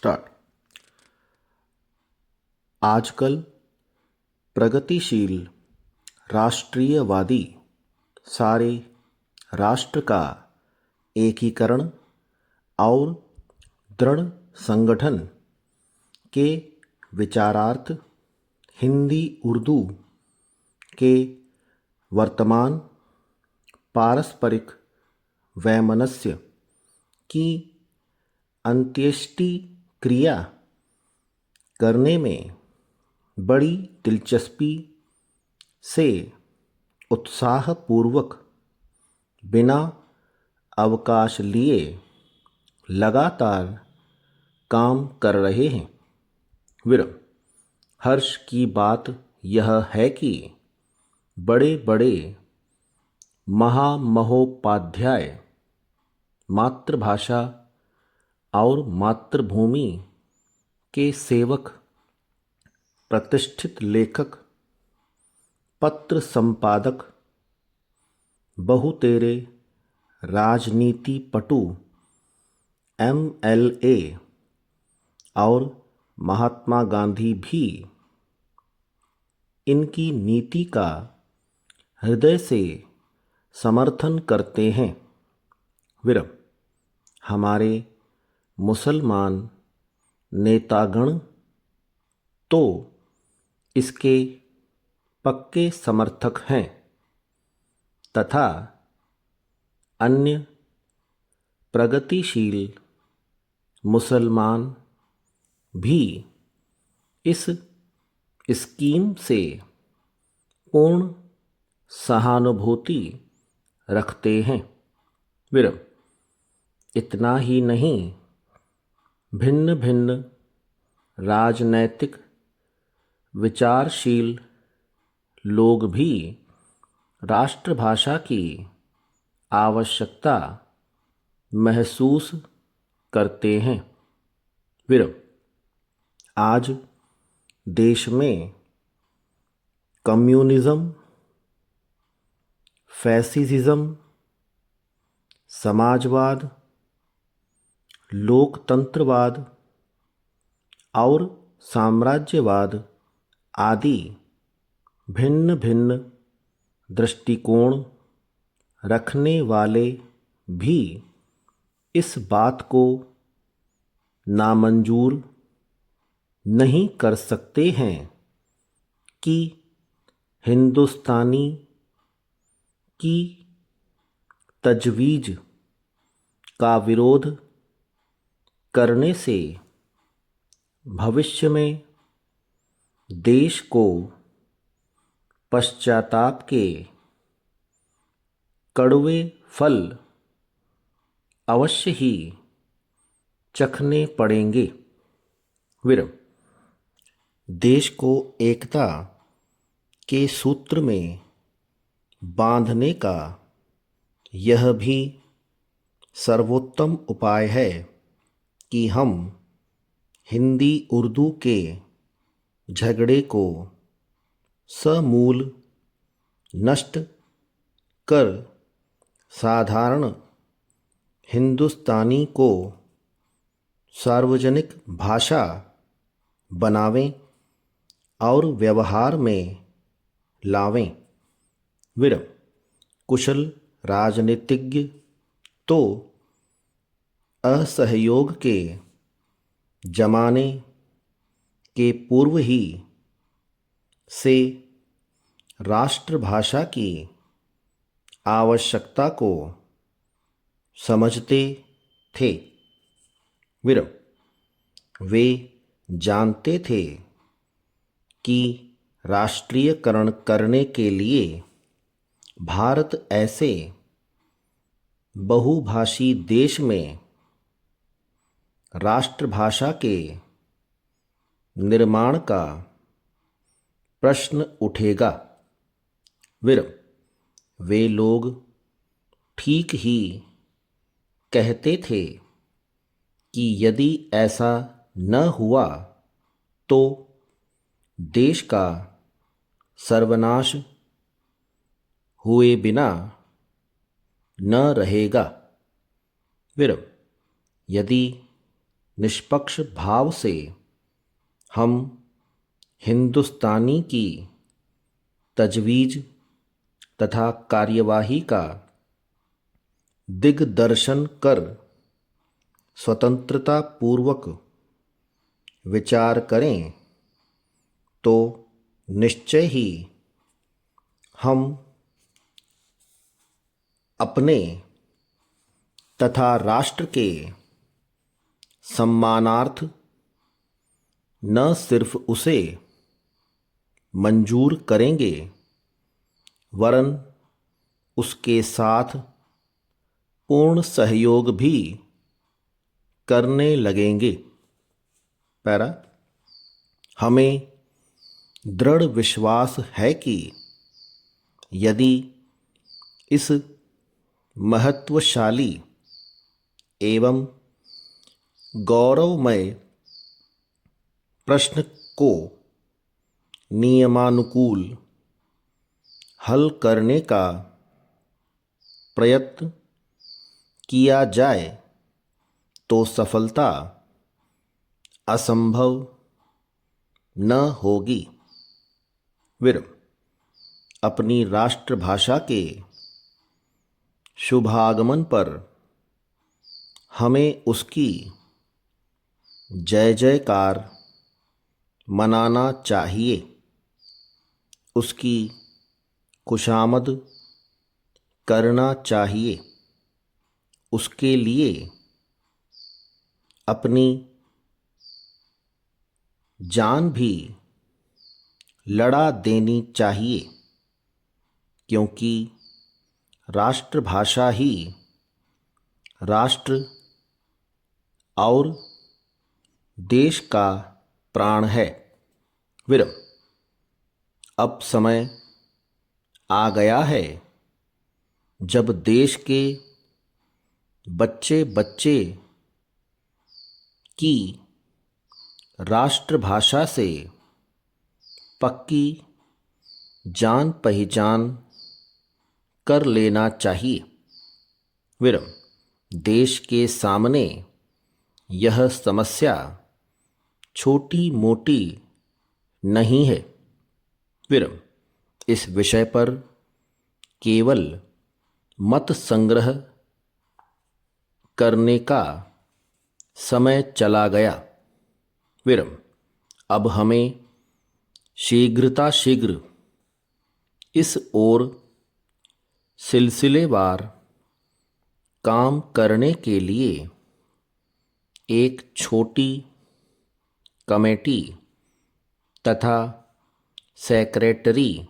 Start. आजकल प्रगतिशील राष्ट्रीयवादी सारे राष्ट्र का एकीकरण और दृढ़ संगठन के विचारार्थ हिंदी उर्दू के वर्तमान पारस्परिक वैमनस्य की अंत्येष्टि क्रिया करने में बड़ी दिलचस्पी से उत्साहपूर्वक बिना अवकाश लिए लगातार काम कर रहे हैं। हर्ष की बात यह है कि बड़े बड़े महामहोपाध्याय मातृभाषा और मातृभूमि के सेवक, प्रतिष्ठित लेखक, पत्र संपादक, बहुतेरे राजनीति पटु, MLA और महात्मा गांधी भी इनकी नीति का हृदय से समर्थन करते हैं। हमारे मुसलमान नेतागण तो इसके पक्के समर्थक हैं तथा अन्य प्रगतिशील मुसलमान भी इस स्कीम से पूर्ण सहानुभूति रखते हैं। इतना ही नहीं, भिन्न भिन्न राजनैतिक विचारशील लोग भी राष्ट्रभाषा की आवश्यकता महसूस करते हैं। आज देश में कम्युनिज्म, फैसिज्म, समाजवाद, लोकतंत्रवाद और साम्राज्यवाद आदि भिन्न भिन्न दृष्टिकोण रखने वाले भी इस बात को नामंजूर नहीं कर सकते हैं कि हिंदुस्तानी की तजवीज़ का विरोध करने से भविष्य में देश को पश्चाताप के कड़वे फल अवश्य ही चखने पड़ेंगे। देश को एकता के सूत्र में बांधने का यह भी सर्वोत्तम उपाय है कि हम हिंदी उर्दू के झगड़े को समूल नष्ट कर साधारण हिंदुस्तानी को सार्वजनिक भाषा बनावें और व्यवहार में लावें। कुशल राजनीतिज्ञ तो असहयोग के जमाने के पूर्व ही से राष्ट्रभाषा की आवश्यकता को समझते थे। वे जानते थे कि राष्ट्रीयकरण करने के लिए भारत ऐसे बहुभाषी देश में राष्ट्रभाषा के निर्माण का प्रश्न उठेगा। वे लोग ठीक ही कहते थे कि यदि ऐसा न हुआ तो देश का सर्वनाश हुए बिना न रहेगा। यदि निष्पक्ष भाव से हम हिंदुस्तानी की तजवीज़ तथा कार्यवाही का दिग्दर्शन कर स्वतंत्रता पूर्वक विचार करें तो निश्चय ही हम अपने तथा राष्ट्र के सम्मानार्थ न सिर्फ उसे मंजूर करेंगे वरन उसके साथ पूर्ण सहयोग भी करने लगेंगे। पैरा, हमें दृढ़ विश्वास है कि यदि इस महत्वशाली एवं गौरवमय प्रश्न को नियमानुकूल हल करने का प्रयत्न किया जाए तो सफलता असंभव न होगी। विरम। अपनी राष्ट्रभाषा के शुभागमन पर हमें उसकी जय जयकार मनाना चाहिए, उसकी खुशामद करना चाहिए, उसके लिए अपनी जान भी लड़ा देनी चाहिए, क्योंकि राष्ट्रभाषा ही राष्ट्र और देश का प्राण है। विरम। अब समय आ गया है जब देश के बच्चे बच्चे की राष्ट्रभाषा से पक्की जान पहचान कर लेना चाहिए। विरम। देश के सामने यह समस्या छोटी मोटी नहीं है। विरम। इस विषय पर केवल मत संग्रह करने का समय चला गया। विरम। अब हमें शीघ्र इस ओर सिलसिलेवार काम करने के लिए एक छोटी कमेटी तथा सेक्रेटरी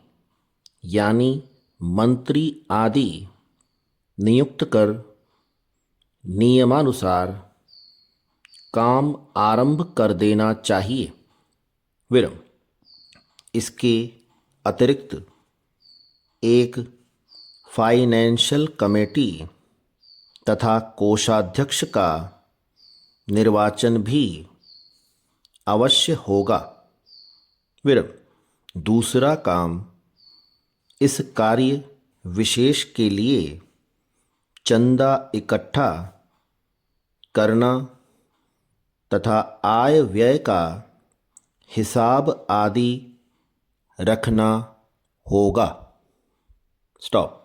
यानी मंत्री आदि नियुक्त कर नियमानुसार काम आरंभ कर देना चाहिए। विरम। इसके अतिरिक्त एक फाइनेंशियल कमेटी तथा कोषाध्यक्ष का निर्वाचन भी अवश्य होगा। विरम। दूसरा काम, इस कार्य विशेष के लिए चंदा इकट्ठा करना तथा आय व्यय का हिसाब आदि रखना होगा। स्टॉप।